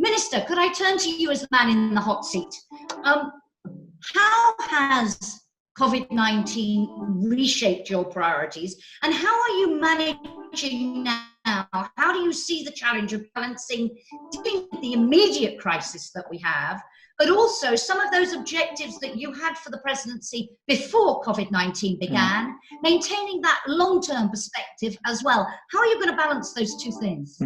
Minister, could I turn to you as the man in the hot seat? How has COVID-19 reshaped your priorities, and how are you managing now? How do you see the challenge of balancing dealing with the immediate crisis that we have, but also some of those objectives that you had for the presidency before COVID-19 began, maintaining that long-term perspective as well? How are you going to balance those two things?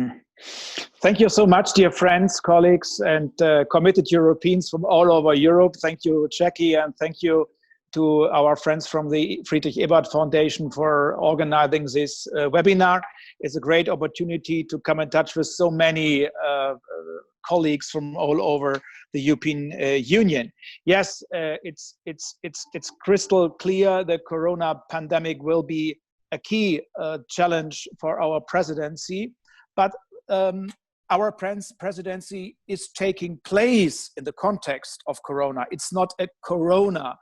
Thank you so much, dear friends, colleagues, and committed Europeans from all over Europe. Thank you, Jackie, and thank you to our friends from the Friedrich Ebert Foundation for organizing this webinar. It's a great opportunity to come in touch with so many colleagues from all over the European Union. Yes, it's crystal clear the corona pandemic will be a key challenge for our presidency, but our presidency is taking place in the context of corona. It's not a corona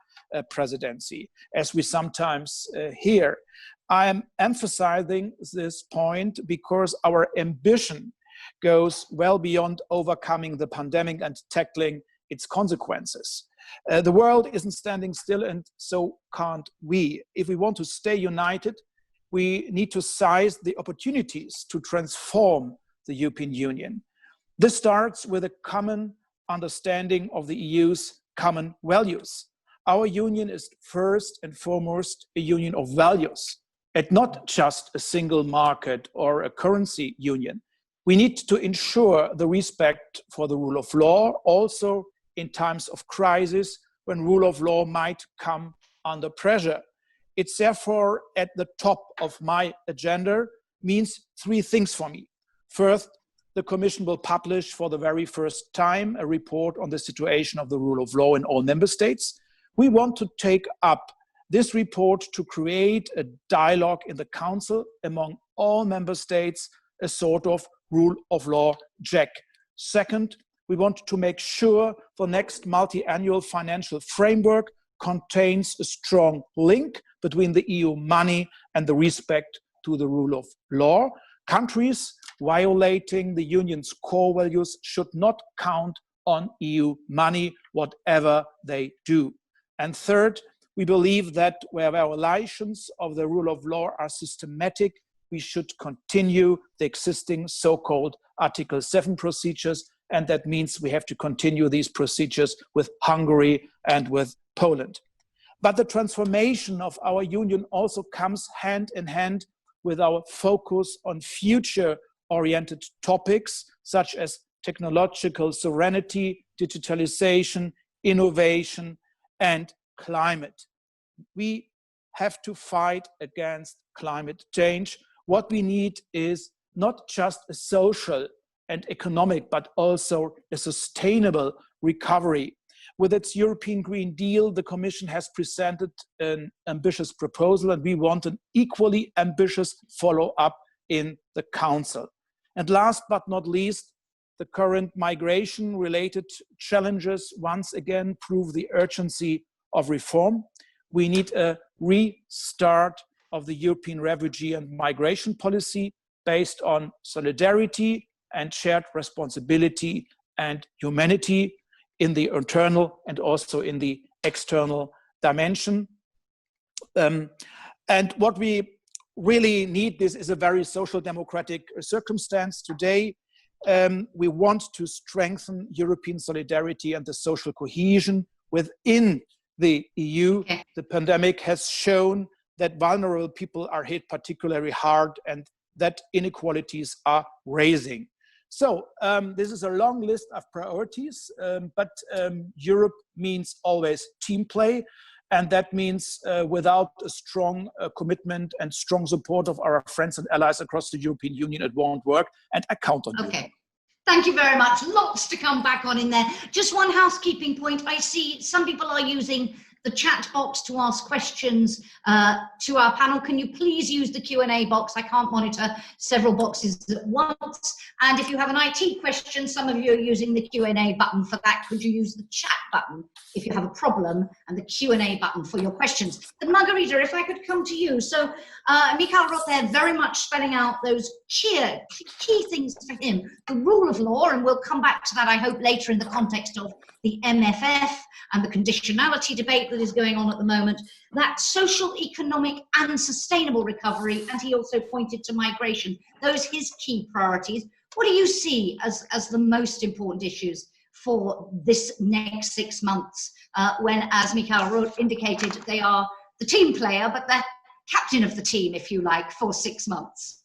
presidency, as we sometimes hear. I am emphasizing this point because our ambition goes well beyond overcoming the pandemic and tackling its consequences. The world isn't standing still, and so can't we. If we want to stay united, we need to seize the opportunities to transform the European Union. This starts with a common understanding of the EU's common values. Our union is first and foremost a union of values, and not just a single market or a currency union. We need to ensure the respect for the rule of law, also in times of crisis when rule of law might come under pressure. It's therefore at the top of my agenda, means three things for me. First, the Commission will publish for the very first time a report on the situation of the rule of law in all member states. We want to take up this report to create a dialogue in the Council among all member states, a sort of rule of law check. Second, we want to make sure the next multi-annual financial framework contains a strong link between the EU money and the respect to the rule of law. Countries violating the Union's core values should not count on EU money, whatever they do. And third, we believe that where violations of the rule of law are systematic, we should continue the existing so-called Article 7 procedures, and that means we have to continue these procedures with Hungary and with Poland. But the transformation of our union also comes hand in hand with our focus on future-oriented topics such as technological sovereignty, digitalization, innovation, and climate. We have to fight against climate change. What we need is not just a social and economic, but also a sustainable recovery. With its European Green Deal, the Commission has presented an ambitious proposal, and we want an equally ambitious follow-up in the Council. And last but not least, the current migration-related challenges once again prove the urgency of reform. We need a restart of the European refugee and migration policy based on solidarity and shared responsibility and humanity in the internal and also in the external dimension. And what we really need, this is a very social democratic circumstance today. We want to strengthen European solidarity and the social cohesion within the EU. The pandemic has shown that vulnerable people are hit particularly hard and that inequalities are rising. So this is a long list of priorities, but Europe means always team play. And that means without a strong commitment and strong support of our friends and allies across the European Union, it won't work. And I count on you. Okay. Thank you very much. Lots to come back on in there. Just one housekeeping point. I see some people are using the chat box to ask questions to our panel. Can you please use the Q&A box? I can't monitor several boxes at once. And if you have an IT question, some of you are using the Q&A button for that. Could you use the chat button if you have a problem, and the Q&A button for your questions? But Margarita, if I could come to you. So Mikhail wrote there very much spelling out those key things for him. The rule of law, and we'll come back to that, I hope, later in the context of the MFF and the conditionality debate that is going on at the moment, that social, economic and sustainable recovery, and he also pointed to migration, those his key priorities. What do you see as the most important issues for this next 6 months, when, as Mikhail Roth indicated, they are the team player, but the captain of the team, if you like, for 6 months?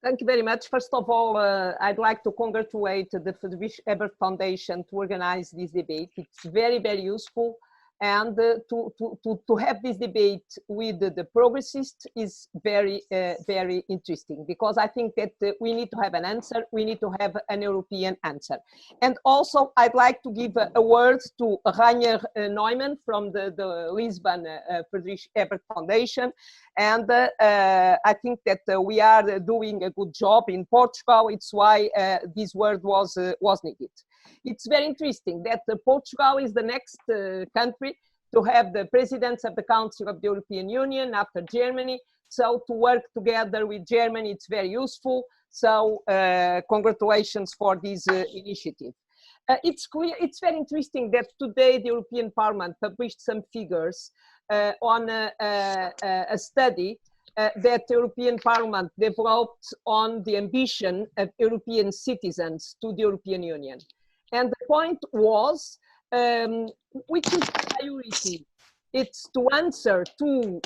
Thank you very much. First of all, I'd like to congratulate the Friedrich Ebert Foundation to organize this debate. It's very, very useful. And to have this debate with the progressists is very, very interesting, because I think that we need to have an answer. We need to have an European answer. And also, I'd like to give a word to Rainer Neumann from the Lisbon Friedrich Ebert Foundation. And I think that we are doing a good job in Portugal. It's why this word was needed. It's very interesting that Portugal is the next country to have the presidents of the Council of the European Union after Germany. So to work together with Germany, it's very useful. So congratulations for this initiative. It's very interesting that today the European Parliament published some figures on a study that the European Parliament developed on the ambition of European citizens to the European Union. And the point was, which is priority? It's to answer to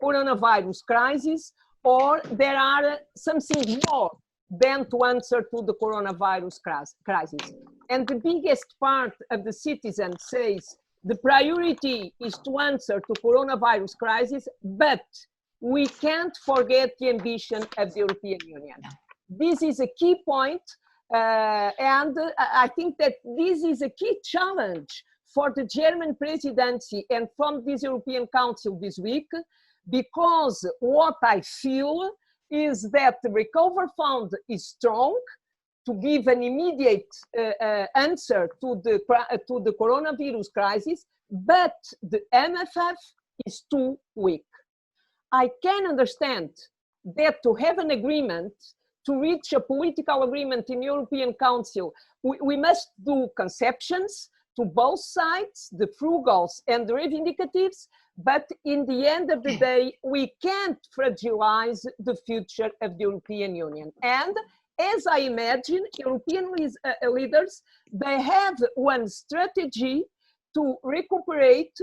coronavirus crisis, or there are something more than to answer to the coronavirus crisis. And the biggest part of the citizens says the priority is to answer to coronavirus crisis, but we can't forget the ambition of the European Union. This is a key point. And I think that this is a key challenge for the German presidency and from this European Council this week, because what I feel is that the Recovery Fund is strong to give an immediate answer to the coronavirus crisis, but the MFF is too weak. I can understand that to have an agreement, to reach a political agreement in European Council, we must do concessions to both sides, the frugals and the reivindicatives, but in the end of the day, we can't fragilize the future of the European Union. And as I imagine, European leaders, they have one strategy to recuperate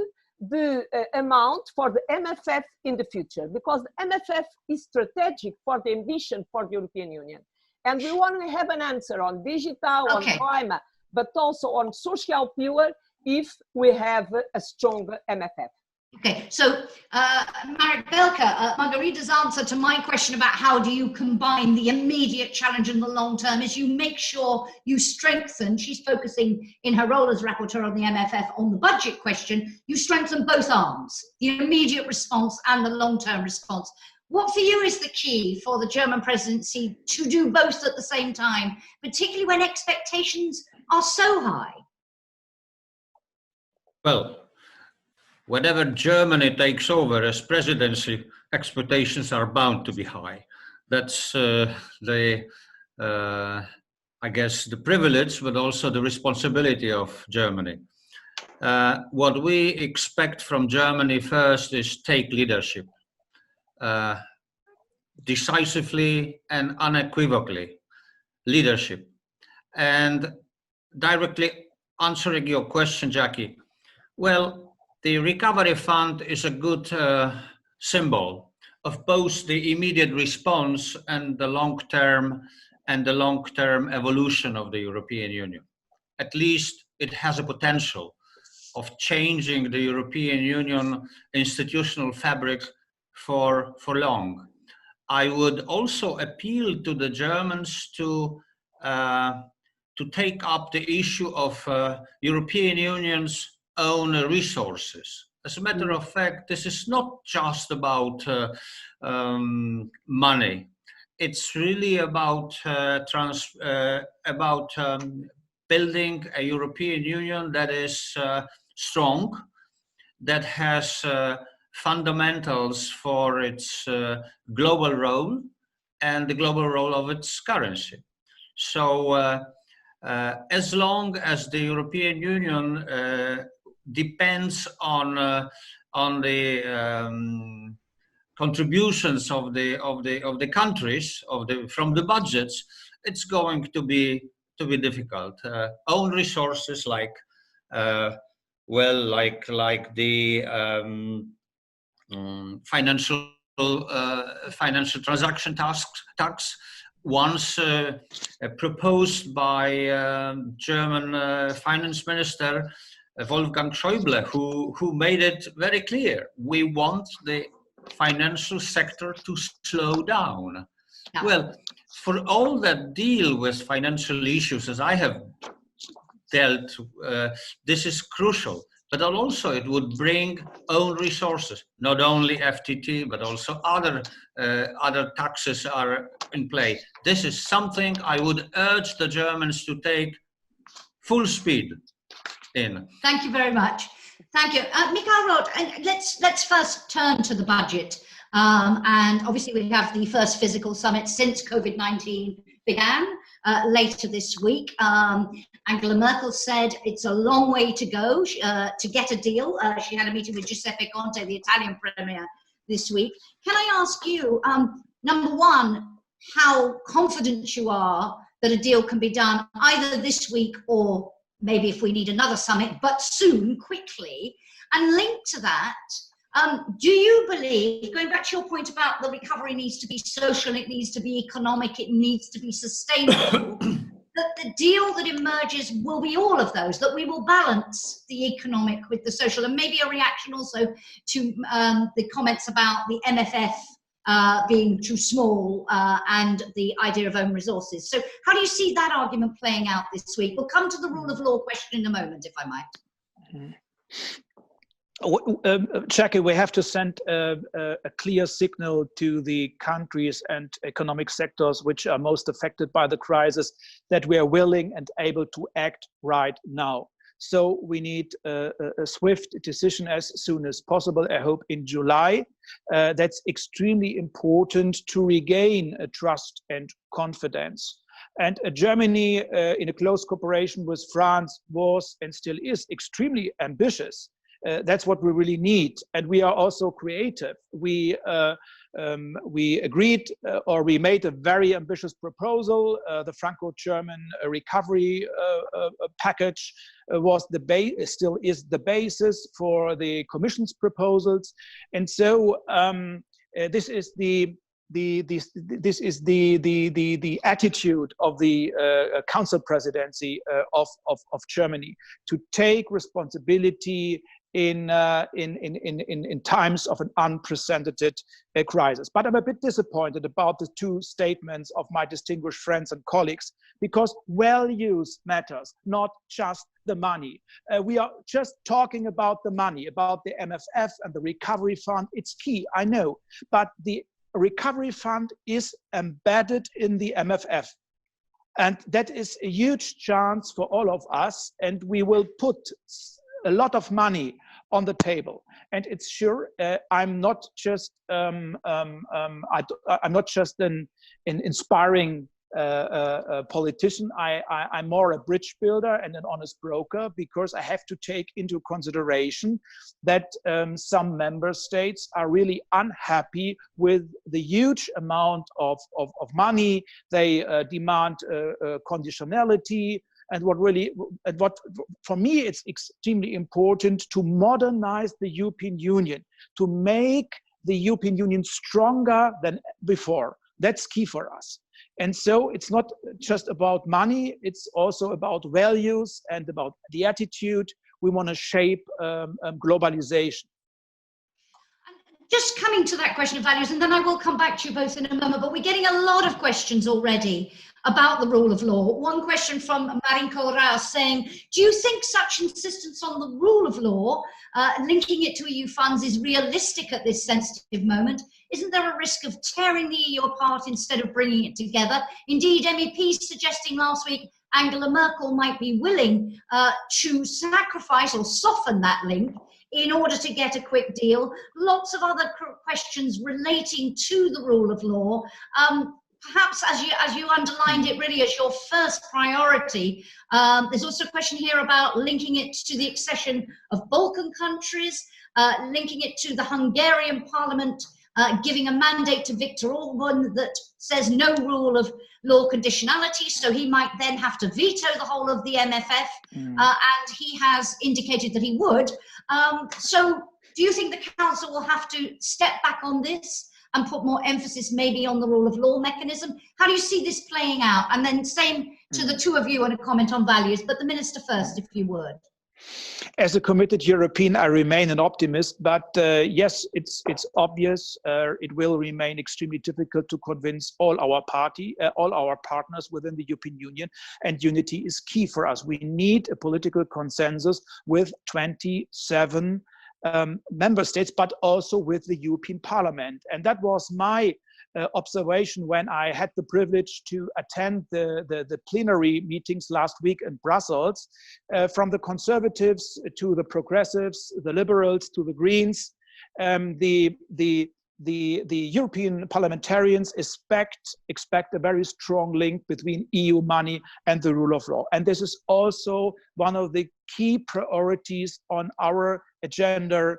the amount for the MFF in the future, because the MFF is strategic for the ambition for the European Union. And we want to have an answer on digital, on climate, but also on social pillar if we have a strong MFF. Okay, so Marek Belka, Margarita's answer to my question about how do you combine the immediate challenge and the long term is you make sure you strengthen, she's focusing in her role as rapporteur on the MFF on the budget question, you strengthen both arms, the immediate response and the long-term response. What for you is the key for the German presidency to do both at the same time, particularly when expectations are so high? Well, whenever Germany takes over as presidency, expectations are bound to be high. That's I guess, the privilege, but also the responsibility of Germany. What we expect from Germany first is take leadership, decisively and unequivocally, leadership. And directly answering your question, Jackie, well, the Recovery Fund is a good symbol of both the immediate response and the long-term evolution of the European Union. At least it has a potential of changing the European Union institutional fabric for long. I would also appeal to the Germans to to take up the issue of European Union's own resources. As a matter of fact, this is not just about money. It's really about building a European Union that is strong, that has fundamentals for its global role and the global role of its currency. So as long as the European Union depends on the contributions of the countries from the budgets, it's going to be difficult. Own resources like the financial transaction tax once proposed by German finance minister Wolfgang Schäuble, who made it very clear: we want the financial sector to slow down. Yeah. Well, for all that deal with financial issues, as I have dealt, this is crucial. But also it would bring own resources, not only FTT, but also other taxes are in play. This is something I would urge the Germans to take full speed in. Thank you very much. Thank you. Mikhail Roth, let's first turn to the budget. And obviously we have the first physical summit since COVID-19 began later this week. Angela Merkel said it's a long way to go to get a deal. She had a meeting with Giuseppe Conte, the Italian premier, this week. Can I ask you, number one, how confident you are that a deal can be done either this week or maybe if we need another summit, but soon, quickly? And linked to that, do you believe, going back to your point about the recovery needs to be social, it needs to be economic, it needs to be sustainable, that the deal that emerges will be all of those, that we will balance the economic with the social? And maybe a reaction also to the comments about the MFF being too small and the idea of own resources. So how do you see that argument playing out this week? We'll come to the rule of law question in a moment, if I might. Jackie, we have to send a clear signal to the countries and economic sectors which are most affected by the crisis that we are willing and able to act right now. So we need a swift decision as soon as possible, I hope in July. That's extremely important to regain trust and confidence. And Germany, in a close cooperation with France, was and still is extremely ambitious. That's what we really need, and we are also creative. We agreed, or we made a very ambitious proposal. The Franco-German recovery package was still is the basis for the Commission's proposals, and so this is the attitude of the Council Presidency of Germany, to take responsibility in times of an unprecedented crisis. But I'm a bit disappointed about the two statements of my distinguished friends and colleagues, because values matters, not just the money. We are just talking about the money, about the MFF and the recovery fund. It's key, I know, but the recovery fund is embedded in the MFF. And that is a huge chance for all of us, and we will put a lot of money on the table. And it's sure, I'm not just I'm not just an inspiring politician. I'm more a bridge builder and an honest broker, because I have to take into consideration that some member states are really unhappy with the huge amount of money. They demand conditionality. And what for me, it's extremely important to modernize the European Union, to make the European Union stronger than before. That's key for us. And so it's not just about money, it's also about values and about the attitude we want to shape globalization. Just coming to that question of values, and then I will come back to you both in a moment, but we're getting a lot of questions already about the rule of law. One question from Marinko Raos saying, do you think such insistence on the rule of law, linking it to EU funds, is realistic at this sensitive moment? Isn't there a risk of tearing the EU apart instead of bringing it together? Indeed, MEPs suggesting last week Angela Merkel might be willing to sacrifice or soften that link in order to get a quick deal. Lots of other questions relating to the rule of law. Perhaps as you underlined it really as your first priority, there's also a question here about linking it to the accession of Balkan countries, linking it to the Hungarian parliament, giving a mandate to Viktor Orban that says no rule of law conditionality, so he might then have to veto the whole of the MFF, and he has indicated that he would. So do you think the Council will have to step back on this and put more emphasis maybe on the rule of law mechanism? How do you see this playing out? And then same to the two of you and a comment on values, but the Minister first, if you would. As a committed European, I remain an optimist, but yes, it's obvious it will remain extremely difficult to convince all our partners within the European Union, and unity is key for us. We need a political consensus with 27 member states, but also with the European Parliament. And that was my observation when I had the privilege to attend the plenary meetings last week in Brussels, from the Conservatives to the Progressives, the Liberals to the Greens. The European parliamentarians expect a very strong link between EU money and the rule of law. And this is also one of the key priorities on our agenda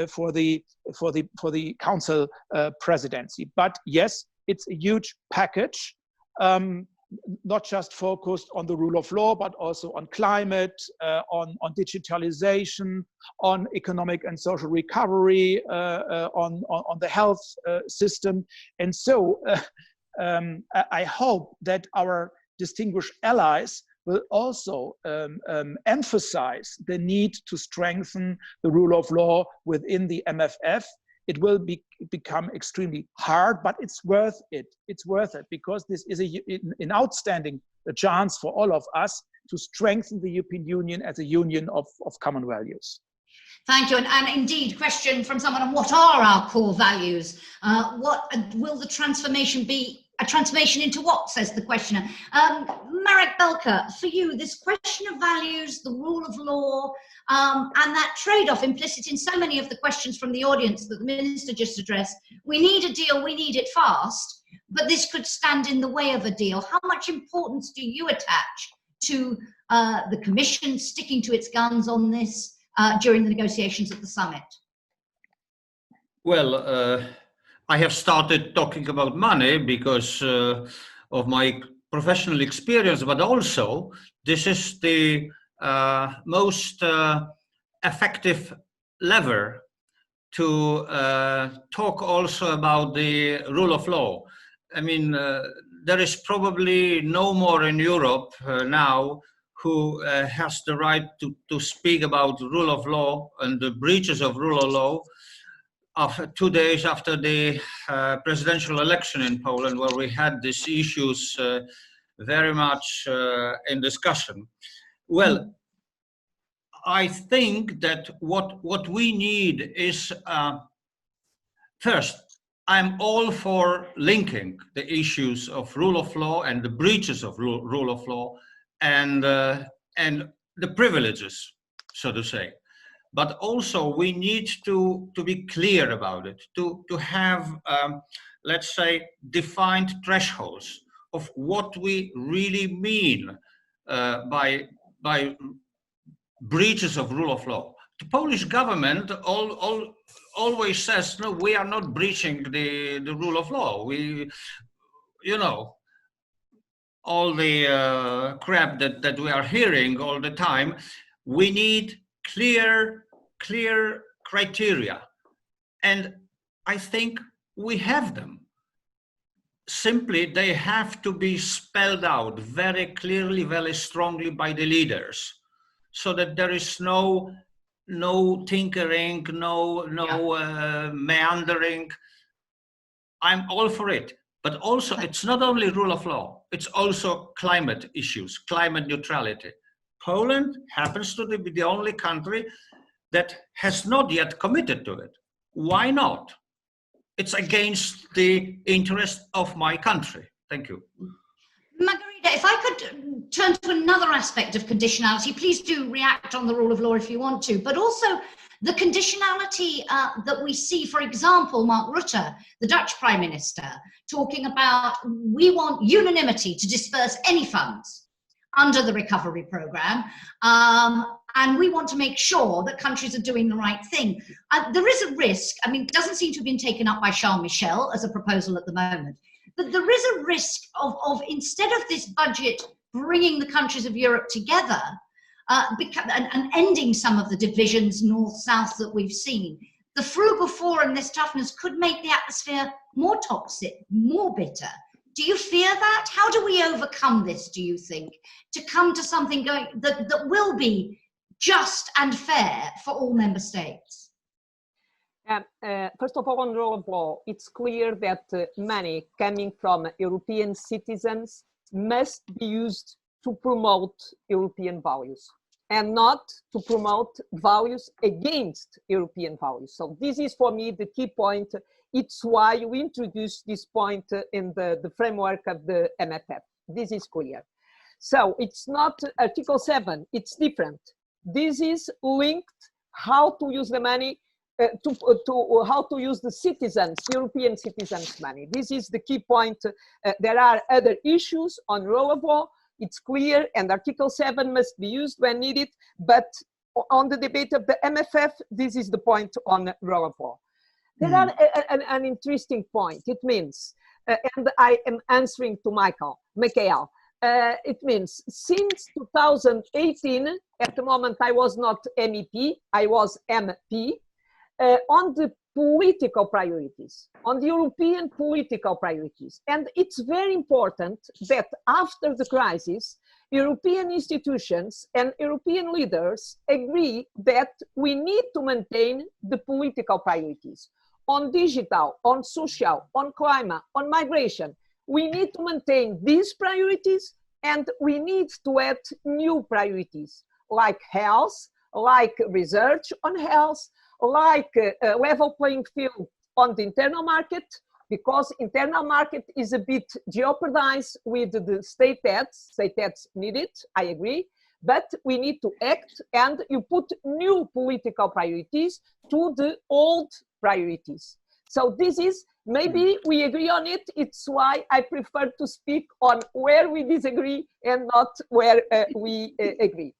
for the Council presidency. But yes, it's a huge package, not just focused on the rule of law, but also on climate, on digitalization, on economic and social recovery, on the health system. And so I hope that our distinguished allies will also emphasize the need to strengthen the rule of law within the MFF. It will become extremely hard, but it's worth it. It's worth it because this is an outstanding chance for all of us to strengthen the European Union as a union of common values. Thank you. And indeed, question from someone on what are our core values? What will the transformation be? A transformation into what, says the questioner. Marek Belka, for you, this question of values, the rule of law, and that trade-off implicit in so many of the questions from the audience that the Minister just addressed. We need a deal, we need it fast, but this could stand in the way of a deal. How much importance do you attach to the Commission sticking to its guns on this during the negotiations at the summit? Well, I have started talking about money because of my professional experience, but also this is the most effective lever to talk also about the rule of law. I mean, there is probably no more in Europe now who has the right to speak about rule of law and the breaches of rule of law 2 days after the presidential election in Poland, where we had these issues very much in discussion. Well, I think that what we need is, first, I'm all for linking the issues of rule of law and the breaches of rule of law and the privileges, so to say. But also we need to be clear about it, to have, let's say, defined thresholds of what we really mean by breaches of rule of law. The Polish government always says, no, we are not breaching the rule of law. We, you know, all the crap that we are hearing all the time, we need clear criteria, and I think we have them. Simply, they have to be spelled out very clearly, very strongly by the leaders, so that there is no tinkering, no meandering. I'm all for it. But also, it's not only rule of law, it's also climate issues, climate neutrality. Poland happens to be the only country that has not yet committed to it. Why not? It's against the interest of my country. Thank you. Margarita, if I could turn to another aspect of conditionality, please do react on the rule of law if you want to, but also the conditionality that we see, for example, Mark Rutte, the Dutch Prime Minister, talking about we want unanimity to disperse any funds under the recovery programme, and we want to make sure that countries are doing the right thing. There is a risk, I mean, it doesn't seem to have been taken up by Charles Michel as a proposal at the moment, but there is a risk of instead of this budget bringing the countries of Europe together and ending some of the divisions north-south that we've seen, the frugal four and this toughness could make the atmosphere more toxic, more bitter. Do you fear that? How do we overcome this, do you think, to come to something that will be just and fair for all member states? First of all, on rule of law, it's clear that money coming from European citizens must be used to promote European values and not to promote values against European values. So this is for me the key point. It's why we introduced this point in the framework of the MFF. This is clear. So it's not Article 7, it's different. This is linked how to use the money, to how to use the citizens, European citizens' money. This is the key point. There are other issues on rule of law. It's clear, and Article 7 must be used when needed, but on the debate of the MFF, this is the point on rule of law. There are an interesting point. It means, and I am answering to Michael, it means since 2018, at the moment I was not MEP, I was MP, on the political priorities, on the European political priorities. And it's very important that after the crisis, European institutions and European leaders agree that we need to maintain the political priorities on digital, on social, on climate, on migration. We need to maintain these priorities, and we need to add new priorities like health, like research on health, like a level playing field on the internal market, because internal market is a bit jeopardized with the state debts. State debts needed, I agree, but we need to act, and you put new political priorities to the old priorities. So this is, maybe we agree on it. It's why I prefer to speak on where we disagree and not where we agree.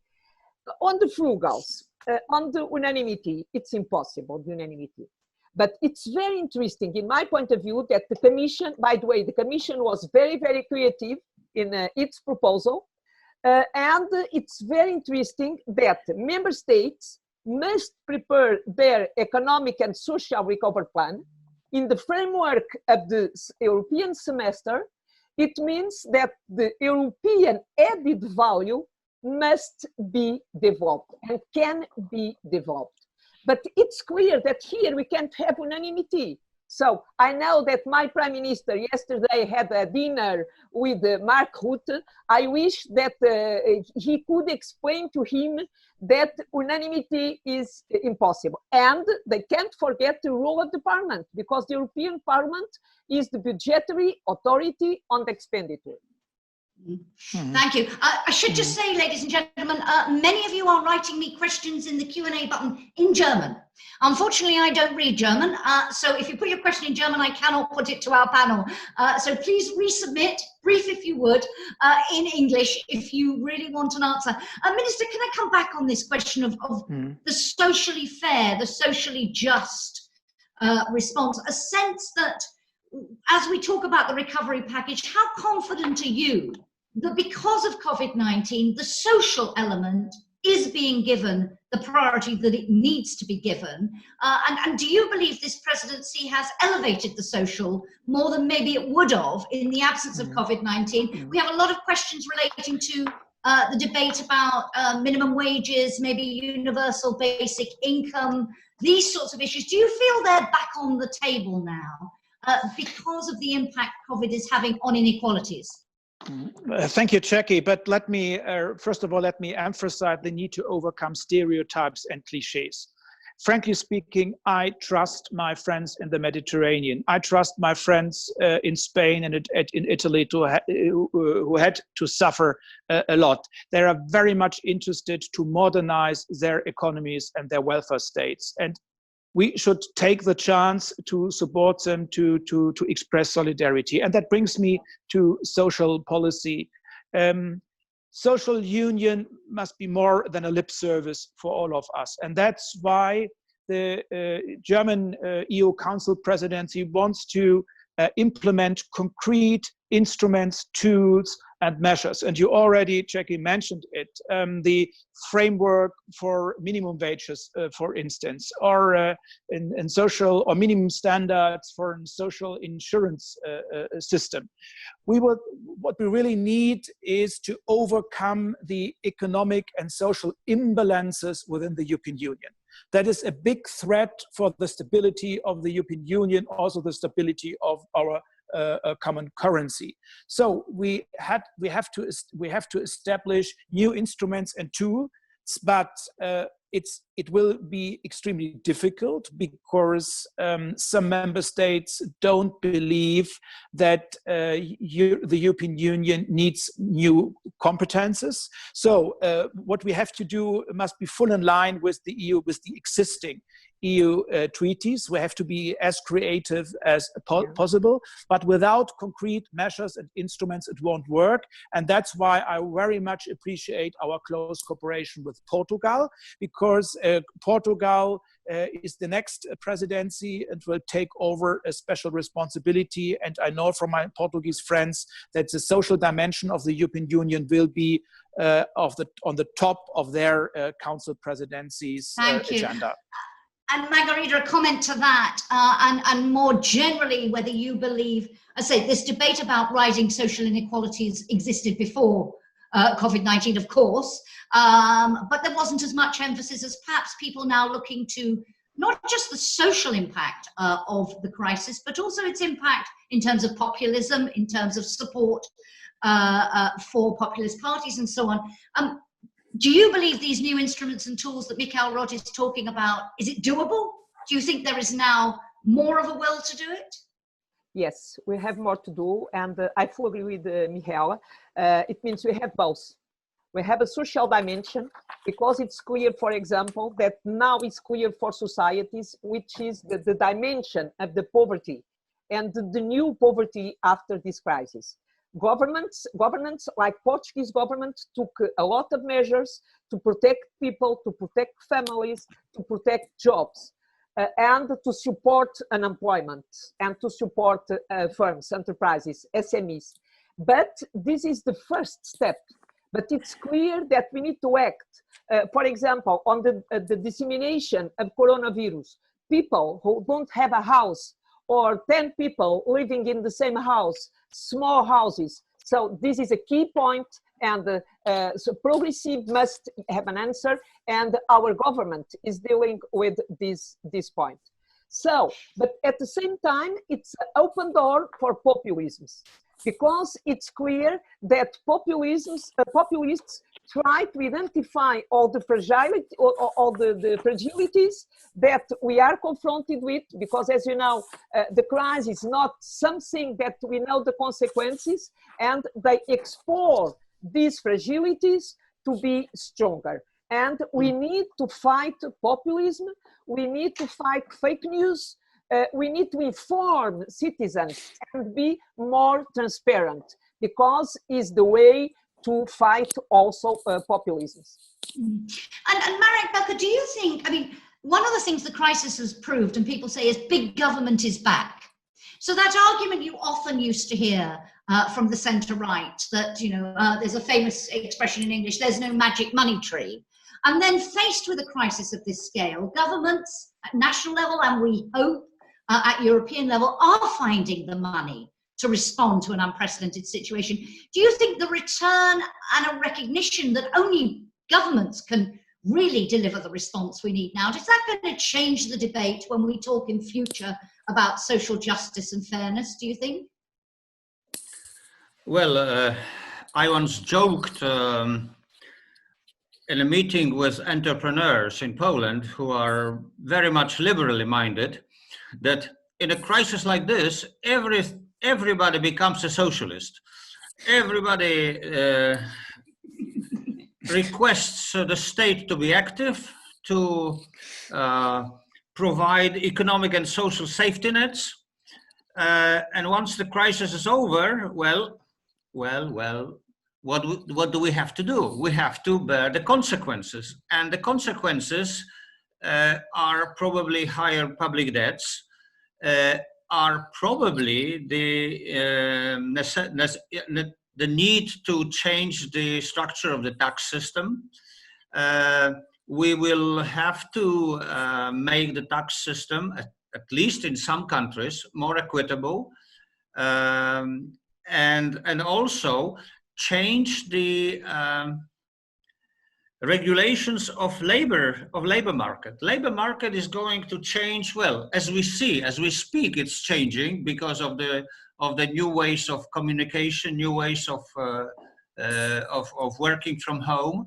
On the frugals, on the unanimity, it's impossible, the unanimity. But it's very interesting, in my point of view, that the Commission, by the way, the Commission was very, very creative in its proposal. And it's very interesting that member states must prepare their economic and social recovery plan in the framework of the European semester. It means that the European added value must be developed and can be developed. But it's clear that here we can't have unanimity. So I know that my Prime Minister yesterday had a dinner with Mark Rutte. I wish that he could explain to him that unanimity is impossible. And they can't forget the role of the Parliament, because the European Parliament is the budgetary authority on the expenditure. Thank you. I should just say, ladies and gentlemen, many of you are writing me questions in the Q&A button in German. Unfortunately, I don't read German, so if you put your question in German, I cannot put it to our panel. So please resubmit, brief if you would, in English if you really want an answer. Minister, can I come back on this question of the socially fair, the socially just response? A sense that, as we talk about the recovery package, how confident are you that because of COVID-19, the social element is being given the priority that it needs to be given? And do you believe this presidency has elevated the social more than maybe it would have in the absence of COVID-19? We have a lot of questions relating to the debate about minimum wages, maybe universal basic income, these sorts of issues. Do you feel they're back on the table now? because of the impact COVID is having on inequalities? Thank you, Jackie. But let me, first of all, let me emphasize the need to overcome stereotypes and cliches. Frankly speaking, I trust my friends in the Mediterranean. I trust my friends in Spain and in Italy who had to suffer a lot. They are very much interested to modernize their economies and their welfare states. And we should take the chance to support them to express solidarity. And that brings me to social policy. Social union must be more than a lip service for all of us. And that's why the German EU Council presidency wants to implement concrete instruments, tools, and measures. And you already, Jackie, mentioned it, the framework for minimum wages, for instance, or in social or minimum standards for a social insurance system. What we really need is to overcome the economic and social imbalances within the European Union. That is a big threat for the stability of the European Union, also the stability of our common currency. So we have to establish new instruments and tools, but it will be extremely difficult because some member states don't believe that the European Union needs new competences. So what we have to do must be full in line with the EU, with the existing EU treaties. We have to be as creative as possible, but without concrete measures and instruments, it won't work. And that's why I very much appreciate our close cooperation with Portugal, because Portugal is the next presidency and will take over a special responsibility. And I know from my Portuguese friends that the social dimension of the European Union will be on the top of their council presidency's agenda. And Margarita, a comment to that, and more generally, whether you believe, I say, this debate about rising social inequalities existed before COVID-19, of course, but there wasn't as much emphasis as perhaps people now looking to not just the social impact of the crisis, but also its impact in terms of populism, in terms of support for populist parties and so on. Do you believe these new instruments and tools that Michael Roth is talking about, is it doable? Do you think there is now more of a will to do it? Yes, we have more to do, and I fully agree with Michael. It means we have both. We have a social dimension, because it's clear, for example, that now it's clear for societies, which is the dimension of the poverty and the new poverty after this crisis. Governments like Portuguese government took a lot of measures to protect people, to protect families, to protect jobs, and to support unemployment and to support firms, enterprises, SMEs. But this is the first step. But it's clear that we need to act. For example, on the dissemination of coronavirus, people who don't have a house, or 10 people living in the same house, small houses. So this is a key point, and so Progressive must have an answer, and our government is dealing with this point. So, but at the same time, it's an open door for populisms, because it's clear that populists try to identify all the fragility, all the fragilities that we are confronted with, because as you know, the crisis is not something that we know the consequences, and they explore these fragilities to be stronger. And we need to fight populism, we need to fight fake news, we need to inform citizens and be more transparent, because it's the way to fight also populism. And Marek Becker, do you think, I mean, one of the things the crisis has proved, and people say, is big government is back. So that argument you often used to hear from the centre-right, that, you know, there's a famous expression in English, there's no magic money tree. And then faced with a crisis of this scale, governments at national level, and we hope at European level, are finding the money to respond to an unprecedented situation. Do you think the return and a recognition that only governments can really deliver the response we need now? Is that going to change the debate when we talk in future about social justice and fairness, do you think? Well, I once joked in a meeting with entrepreneurs in Poland who are very much liberally minded that in a crisis like this, everybody becomes a socialist. Everybody requests the state to be active, to provide economic and social safety nets. And once the crisis is over, well, what do we have to do? We have to bear the consequences. And the consequences are probably higher public debts, are probably the need to change the structure of the tax system. We will have to make the tax system, at least in some countries, more equitable, and also change the regulations of labor market. Labor market is going to change. Well, as we speak, it's changing because of the new ways of communication, new ways of working from home.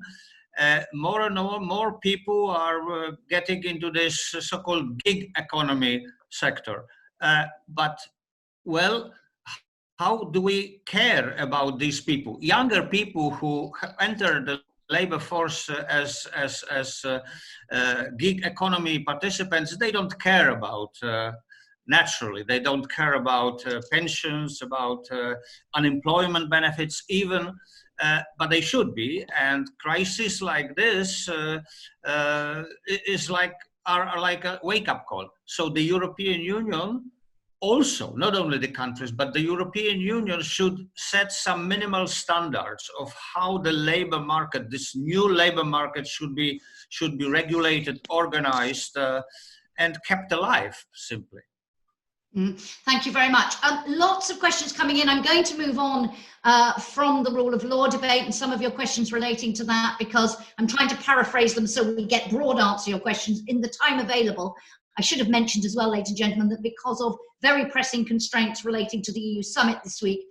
More and more people are getting into this so-called gig economy sector. But, well, how do we care about these people? Younger people who enter the labor force as gig economy participants, they don't care about, naturally, they don't care about pensions, about unemployment benefits even, but they should be. And crises like this are like a wake-up call. So the European Union also, not only the countries, but the European Union should set some minimal standards of how the labor market, this new labor market, should be regulated, organized, and kept alive, simply. Thank you very much. Lots of questions coming in. I'm going to move on from the rule of law debate and some of your questions relating to that, because I'm trying to paraphrase them so we get broad answer to your questions in the time available. I should have mentioned as well, ladies and gentlemen, that because of very pressing constraints relating to the EU summit this week,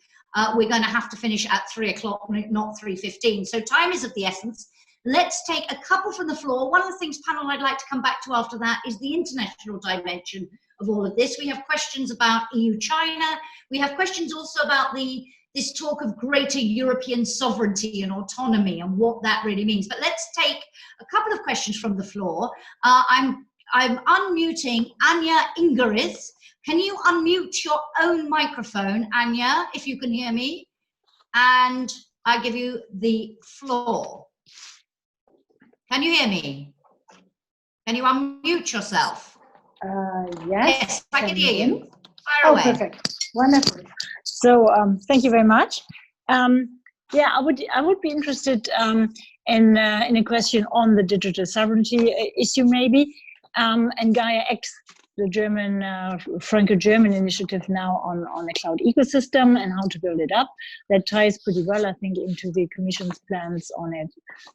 we're going to have to finish at 3 o'clock, not 3:15. So time is of the essence. Let's take a couple from the floor. One of the things, panel, I'd like to come back to after that is the international dimension of all of this. We have questions about EU-China. We have questions also about this talk of greater European sovereignty and autonomy and what that really means. But let's take a couple of questions from the floor. I'm unmuting Anya Ingerith. Can you unmute your own microphone, Anya, if you can hear me? And I give you the floor. Can you hear me? Can you unmute yourself? Yes, I can hear you. Fire away. Perfect. Wonderful. So thank you very much. Yeah, I would be interested in a question on the digital sovereignty issue, maybe. And Gaia X, the German, Franco-German initiative now on a cloud ecosystem and how to build it up. That ties pretty well, I think, into the Commission's plans on a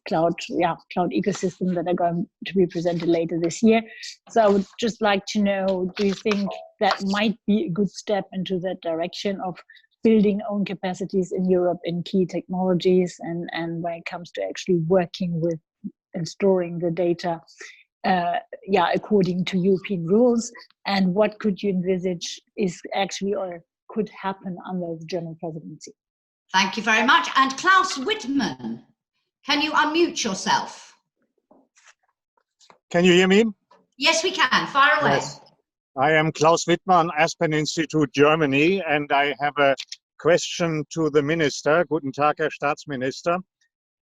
cloud ecosystem that are going to be presented later this year. So I would just like to know, do you think that might be a good step into that direction of building own capacities in Europe in key technologies and when it comes to actually working with and storing the data according to European rules, and what could you envisage is actually or could happen under the German presidency? Thank you very much. And Klaus Wittmann, can you unmute yourself? Can you hear me? Yes, we can. Fire away. Yes. I am Klaus Wittmann, Aspen Institute, Germany, and I have a question to the minister. Guten Tag, Herr Staatsminister.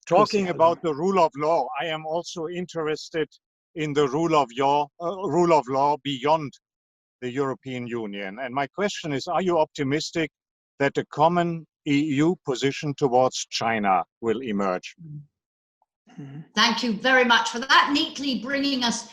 Talking about the rule of law, I am also interested in the rule of law beyond the European Union. And my question is, are you optimistic that a common EU position towards China will emerge? Thank you very much for that, neatly bringing us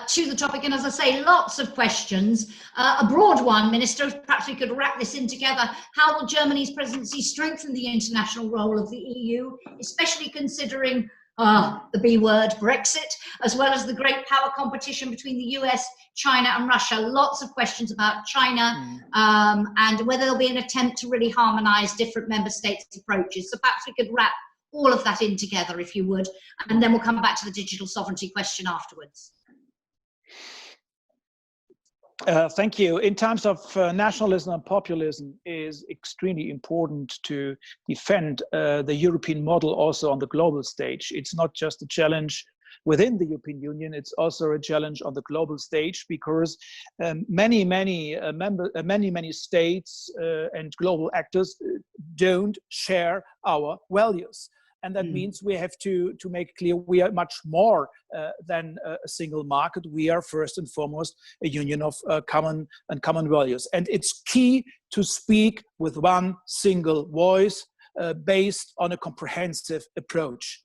to the topic. And as I say, lots of questions. A broad one, Minister, perhaps we could wrap this in together. How will Germany's presidency strengthen the international role of the EU, especially considering the B word, Brexit, as well as the great power competition between the US, China and Russia. Lots of questions about China and whether there'll be an attempt to really harmonize different member states' approaches. So perhaps we could wrap all of that in together, if you would, and then we'll come back to the digital sovereignty question afterwards. Thank you. In terms of nationalism and populism, is extremely important to defend the European model also on the global stage. It's not just a challenge within the European Union, it's also a challenge on the global stage, because many states and global actors don't share our values. And that means we have to make clear we are much more than a single market. We are first and foremost a union of common values. And it's key to speak with one single voice based on a comprehensive approach.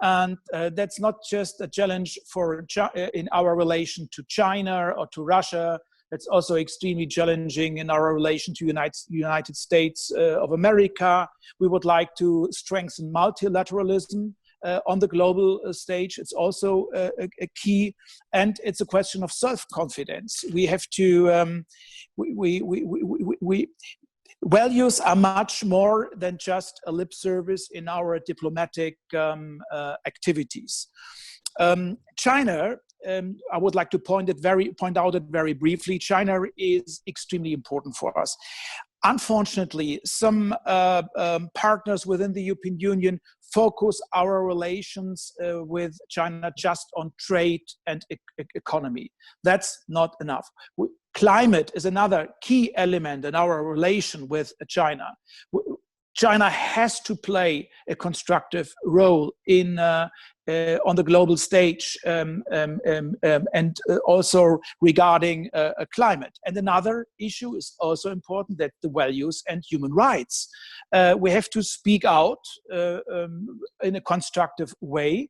And that's not just a challenge for in our relation to China or to Russia. It's also extremely challenging in our relation to United States of America. We would like to strengthen multilateralism on the global stage. It's also a key, and it's a question of self-confidence. We have to, values are much more than just a lip service in our diplomatic activities. China, I would like to point out it very briefly. China is extremely important for us. Unfortunately, some partners within the European Union focus our relations with China just on trade and economy. That's not enough. Climate is another key element in our relation with China. China has to play a constructive role in on the global stage and also regarding climate. And another issue is also important, that the values and human rights. We have to speak out in a constructive way,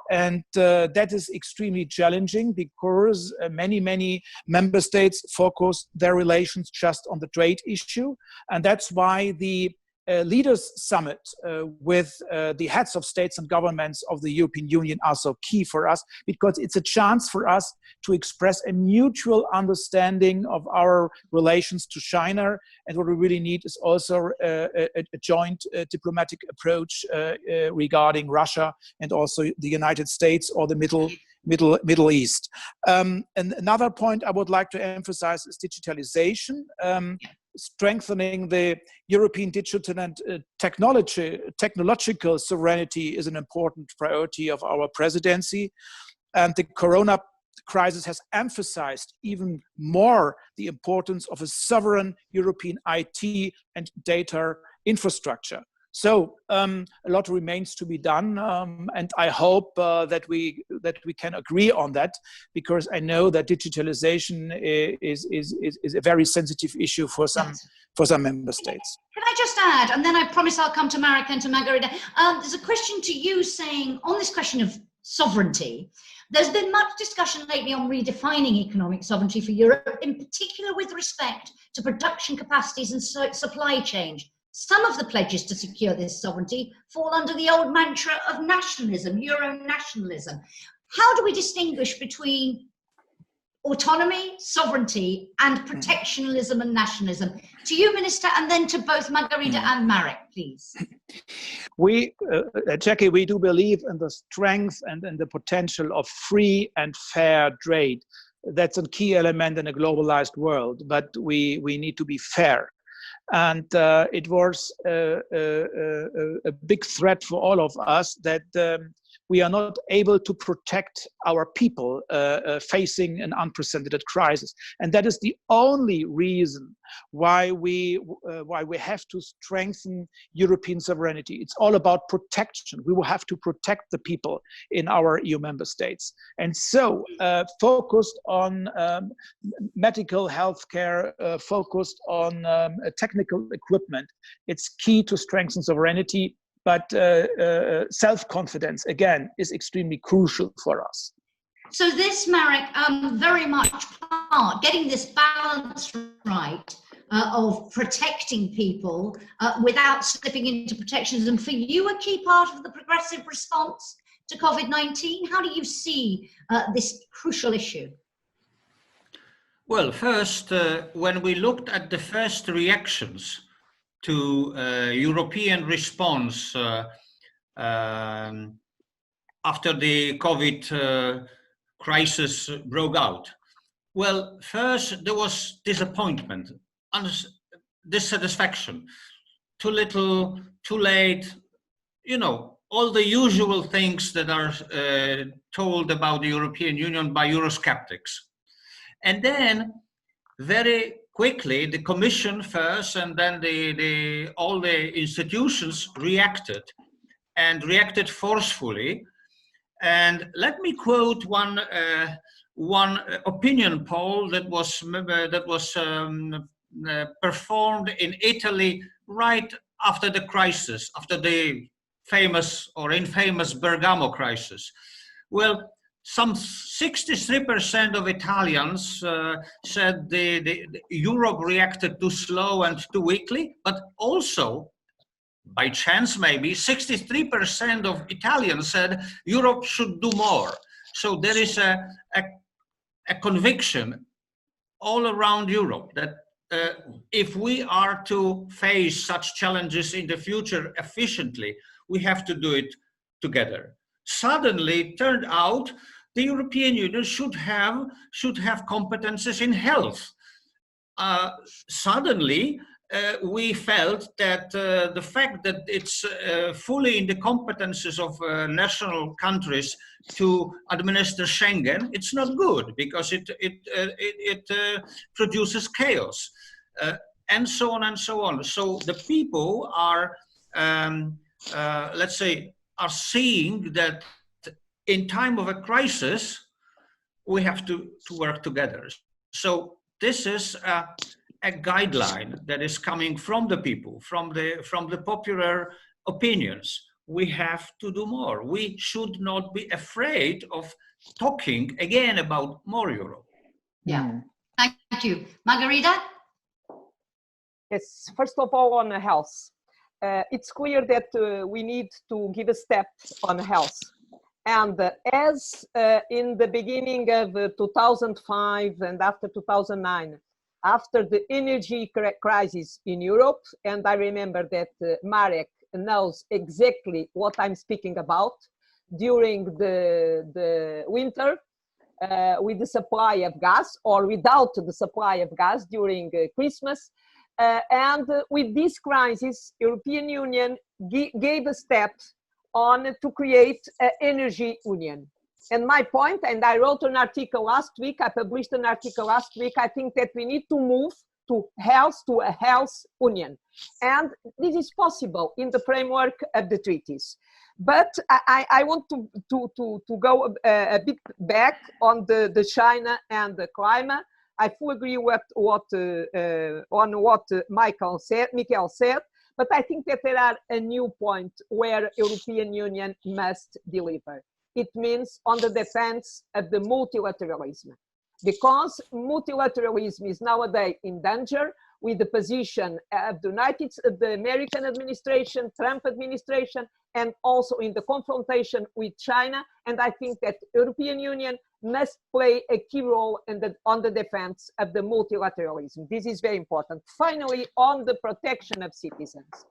and that is extremely challenging because many member states focus their relations just on the trade issue, and that's why the Leaders Summit with the heads of states and governments of the European Union are so key for us, because it's a chance for us to express a mutual understanding of our relations to China. And what we really need is also a joint diplomatic approach regarding Russia and also the United States or the Middle East. And another point I would like to emphasize is digitalization. Strengthening the European digital and technological sovereignty is an important priority of our presidency. And the Corona crisis has emphasized even more the importance of a sovereign European IT and data infrastructure. So a lot remains to be done, and I hope that we can agree on that, because I know that digitalization is a very sensitive issue for some member states. Can I just add, and then I promise I'll come to Marek and to Margarita. There's a question to you saying on this question of sovereignty. There's been much discussion lately on redefining economic sovereignty for Europe, in particular with respect to production capacities and supply chain. Some of the pledges to secure this sovereignty fall under the old mantra of nationalism, Euro-nationalism. How do we distinguish between autonomy, sovereignty, and protectionism and nationalism? To you, Minister, and then to both Margarita and Marek, please. We, Jackie, we do believe in the strength and in the potential of free and fair trade. That's a key element in a globalized world, but we need to be fair. And it was a big threat for all of us that we are not able to protect our people facing an unprecedented crisis. And that is the only reason why we have to strengthen European sovereignty. It's all about protection. We will have to protect the people in our EU member states. And so focused on medical healthcare, focused on technical equipment, it's key to strengthen sovereignty. But self-confidence, again, is extremely crucial for us. So this, Marek, very much part, getting this balance right of protecting people without slipping into protectionism, for you a key part of the progressive response to COVID-19? How do you see this crucial issue? Well, first, when we looked at the first reactions to European response after the COVID crisis broke out, well, first there was disappointment, dissatisfaction, too little, too late, you know, all the usual things that are told about the European Union by Eurosceptics. And then very quickly, the Commission first, and then all the institutions reacted, and reacted forcefully. And let me quote one opinion poll that was performed in Italy right after the crisis, after the famous or infamous Bergamo crisis. Well, some 63% of Italians said the Europe reacted too slow and too weakly, but also, by chance maybe, 63% of Italians said Europe should do more. So there is a conviction all around Europe that if we are to face such challenges in the future efficiently, we have to do it together. Suddenly, it turned out the European Union should have competences in health. Suddenly, we felt that the fact that it's fully in the competences of national countries to administer Schengen, it's not good because it produces chaos, and so on and so on. So the people are, let's say, are seeing that in time of a crisis, we have to work together. So this is a guideline that is coming from the people, from the popular opinions. We have to do more. We should not be afraid of talking again about more Europe. Yeah, thank you. Margarita? Yes, first of all, on health. It's clear that we need to give a step on health. And as in the beginning of 2005 and after 2009, after the energy crisis in Europe, and I remember that Marek knows exactly what I'm speaking about, during the winter, with the supply of gas or without the supply of gas during Christmas. And with this crisis, European Union gave a step on to create an energy union. And my point, and I wrote an article last week, I published an article last week, I think that we need to move to a health union. And this is possible in the framework of the treaties. But I want to go a bit back on the China and the climate. I fully agree with what Michael said, but I think that there are a new point where European Union must deliver. It means on the defense of the multilateralism, because multilateralism is nowadays in danger with the position of the American administration, Trump administration, and also in the confrontation with China. And I think that European Union must play a key role on the defense of the multilateralism. This is very important. Finally, on the protection of citizens.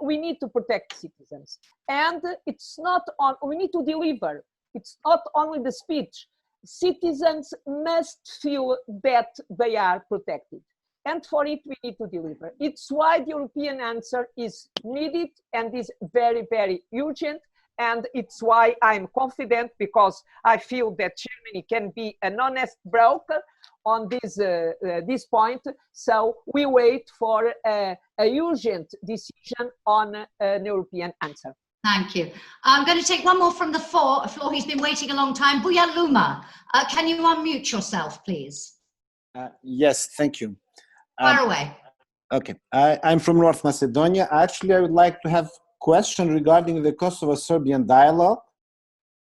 We need to protect citizens. And it's not on, we need to deliver. It's not only the speech. Citizens must feel that they are protected. And for it, we need to deliver. It's why the European answer is needed and is very, very urgent. And it's why I'm confident, because I feel that Germany can be an honest broker on this point. So we wait for a urgent decision on an European answer. Thank you. I'm going to take one more from the floor. He's been waiting a long time. Buya Luma, can you unmute yourself, please? Yes, thank you. Fire away. Okay, I'm from North Macedonia. Actually, I would like to have a question regarding the Kosovo-Serbian dialogue.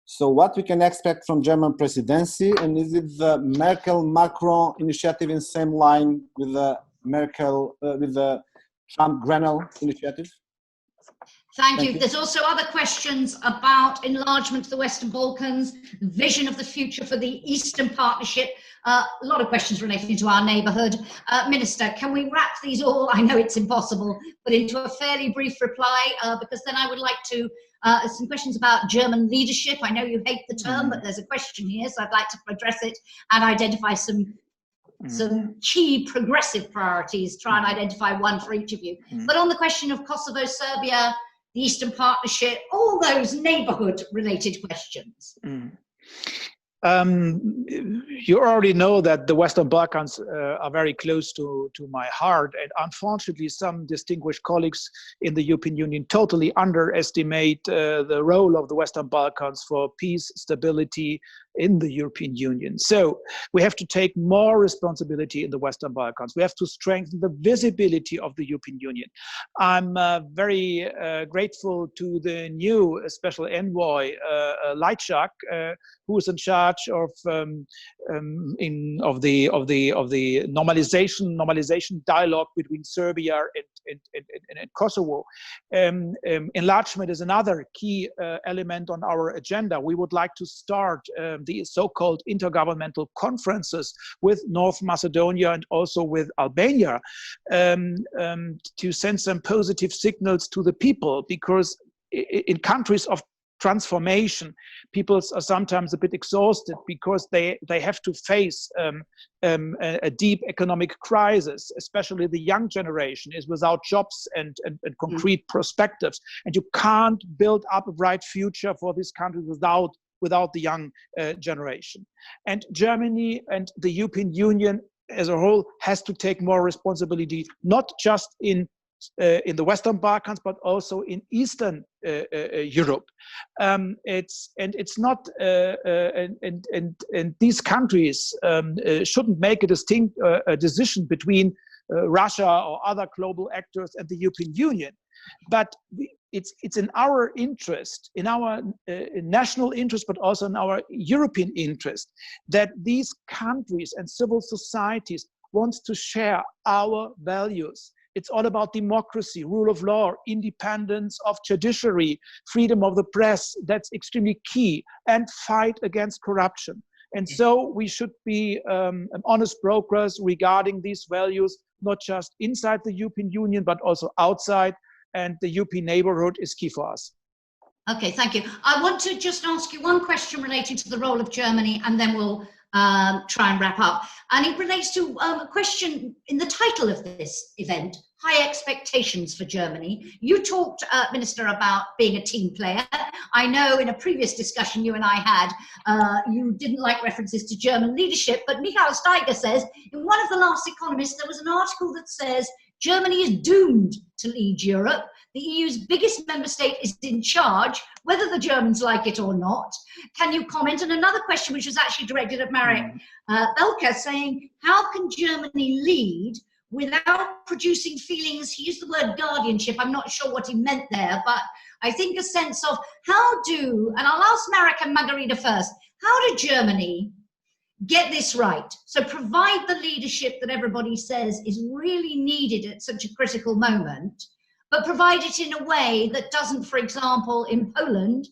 So what we can expect from German presidency, and is it the Merkel-Macron initiative in same line with the Trump-Grenell initiative? Thank you. There's also other questions about enlargement to the Western Balkans, vision of the future for the Eastern Partnership. A lot of questions relating to our neighbourhood. Minister, can we wrap these all, I know it's impossible, but into a fairly brief reply, because then I would like to, some questions about German leadership. I know you hate the term, but there's a question here, so I'd like to address it and identify some key progressive priorities, try and identify one for each of you. But on the question of Kosovo, Serbia, the Eastern Partnership, all those neighbourhood related questions. You already know that the Western Balkans are very close to my heart, and unfortunately some distinguished colleagues in the European Union totally underestimate the role of the Western Balkans for peace, stability in the European Union. So we have to take more responsibility in the Western Balkans. We have to strengthen the visibility of the European Union. I'm very grateful to the new special envoy, Lajčák, who is in charge of the normalization dialogue between Serbia and Kosovo. Enlargement is another key element on our agenda. We would like to start the so-called intergovernmental conferences with North Macedonia and also with Albania to send some positive signals to the people, because in countries of transformation, people are sometimes a bit exhausted because they have to face a deep economic crisis. Especially the young generation is without jobs and concrete perspectives, and you can't build up a bright future for this country without the young generation. And Germany and the European Union as a whole has to take more responsibility, not just in the Western Balkans, but also in Eastern Europe. It's not, and these countries shouldn't make a distinct decision between Russia or other global actors and the European Union. But it's in our interest, in our national interest, but also in our European interest, that these countries and civil societies want to share our values. It's all about democracy, rule of law, independence of judiciary, freedom of the press. That's extremely key, and fight against corruption. And so we should be an honest progress regarding these values, not just inside the European Union, but also outside. And the European neighborhood is key for us. Okay, thank you. I want to just ask you one question relating to the role of Germany, and then we'll try and wrap up. And it relates to a question in the title of this event, High Expectations for Germany. You talked, Minister, about being a team player. I know in a previous discussion you and I had, you didn't like references to German leadership, but Michael Steiger says, in one of the last Economists, there was an article that says, Germany is doomed to lead Europe. The EU's biggest member state is in charge, whether the Germans like it or not. Can you comment? And another question, which was actually directed at Marek Belka, saying, how can Germany lead without producing feelings? He used the word guardianship. I'm not sure what he meant there, but I think a sense of how do, and I'll ask Marek and Margarita first, how do Germany get this right? So provide the leadership that everybody says is really needed at such a critical moment, but provide it in a way that doesn't, for example, in Poland,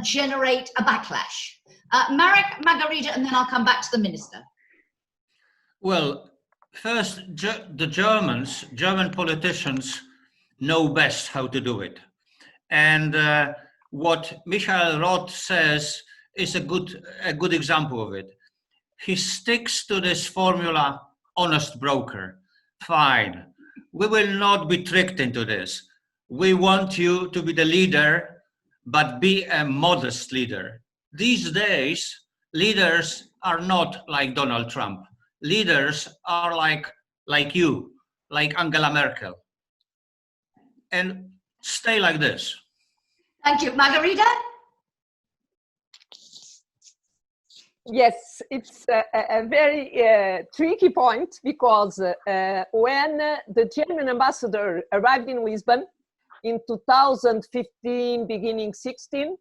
generate a backlash. Marek, Margarita, and then I'll come back to the Minister. Well, first, the German politicians know best how to do it. And what Michael Roth says is a good example of it. He sticks to this formula, honest broker. Fine, we will not be tricked into this. We want you to be the leader, but be a modest leader. These days, leaders are not like Donald Trump. Leaders are like you, like Angela Merkel. And stay like this. Thank you. Margarita? Yes, it's a very tricky point, because when the German ambassador arrived in Lisbon in 2015, beginning 16,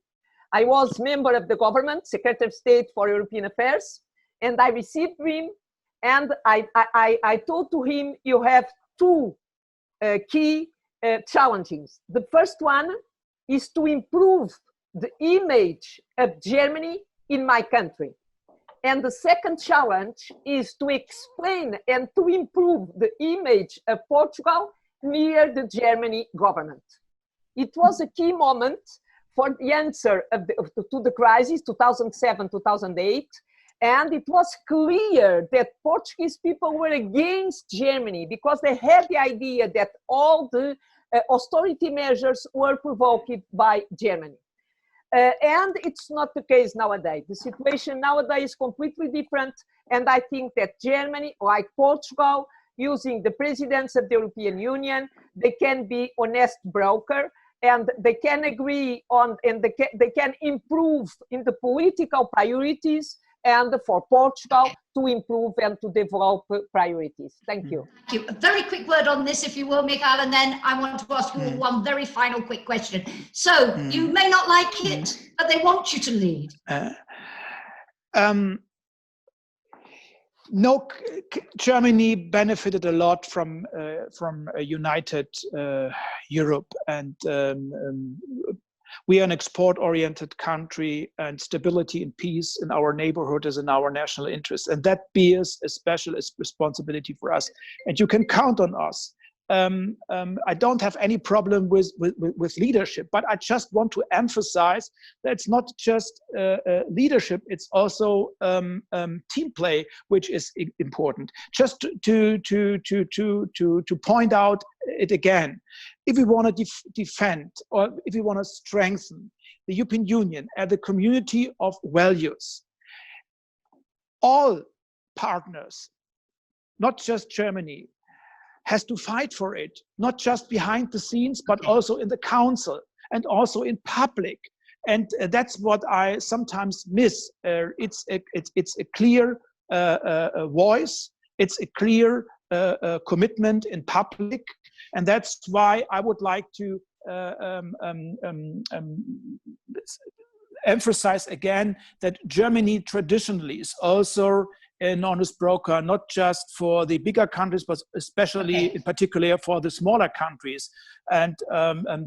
I was member of the government, Secretary of State for European Affairs, and I received him, and I told to him, you have two key challenges. The first one is to improve the image of Germany in my country. And the second challenge is to explain and to improve the image of Portugal near the Germany government. It was a key moment for the answer to the crisis, 2007, 2008. And it was clear that Portuguese people were against Germany because they had the idea that all the austerity measures were provoked by Germany. And it's not the case nowadays. The situation nowadays is completely different. And I think that Germany, like Portugal, using the presidents of the European Union, they can be honest broker, and they can agree on, and they can improve in the political priorities, and for Portugal to improve and to develop priorities. Thank you. Thank you. A very quick word on this, if you will, Michael, and then I want to ask you one very final quick question. So you may not like it, but they want you to lead. No, Germany benefited a lot from a united Europe, and we are an export-oriented country, and stability and peace in our neighborhood is in our national interest, and that bears a special responsibility for us. And you can count on us. I don't have any problem with leadership, but I just want to emphasize that it's not just leadership; it's also team play, which is important. Just to point out it again, if we want to defend or if we want to strengthen the European Union as a community of values, all partners, not just Germany, has to fight for it, not just behind the scenes, but also in the council and also in public. And that's what I sometimes miss. It's a clear voice, it's a clear commitment in public. And that's why I would like to emphasize again that Germany traditionally is also an honest broker, not just for the bigger countries, but especially in particular for the smaller countries. And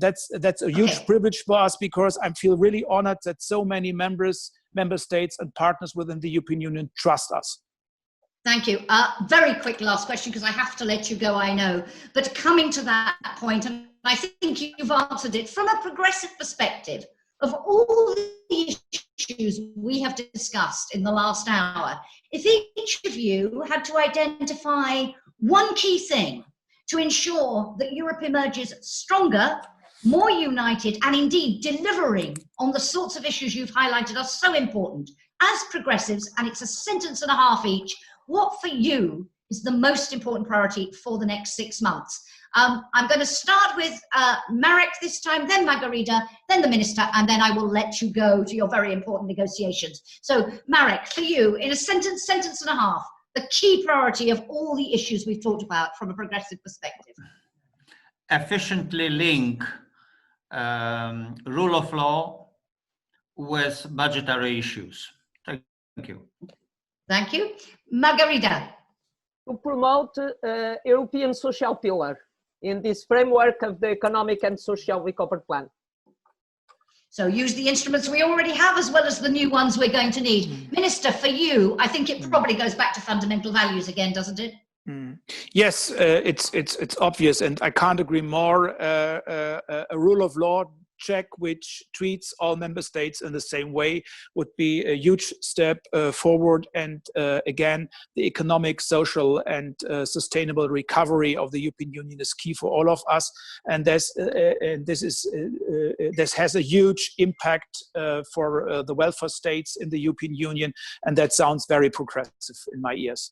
that's a huge privilege for us, because I feel really honored that so many member states and partners within the European Union trust us. Thank you. Very quick last question, because I have to let you go, I know. But coming to that point, and I think you've answered it, from a progressive perspective, of all the issues we have discussed in the last hour, if each of you had to identify one key thing to ensure that Europe emerges stronger, more united, and indeed delivering on the sorts of issues you've highlighted are so important, as progressives, and it's a sentence and a half each, what for you is the most important priority for the next 6 months? I'm going to start with Marek this time, then Margarita, then the Minister, and then I will let you go to your very important negotiations. So, Marek, for you, in a sentence and a half, the key priority of all the issues we've talked about from a progressive perspective. Efficiently link rule of law with budgetary issues. Thank you. Thank you. Margarita. To promote European social pillar in this framework of the economic and social recovery plan. So use the instruments we already have as well as the new ones we're going to need. Minister, for you, I think it probably goes back to fundamental values again, doesn't it? Yes, it's obvious, and I can't agree more. A rule of law check which treats all member states in the same way would be a huge step forward. And again, the economic, social, and sustainable recovery of the European Union is key for all of us. And this has a huge impact for the welfare states in the European Union. And that sounds very progressive in my ears.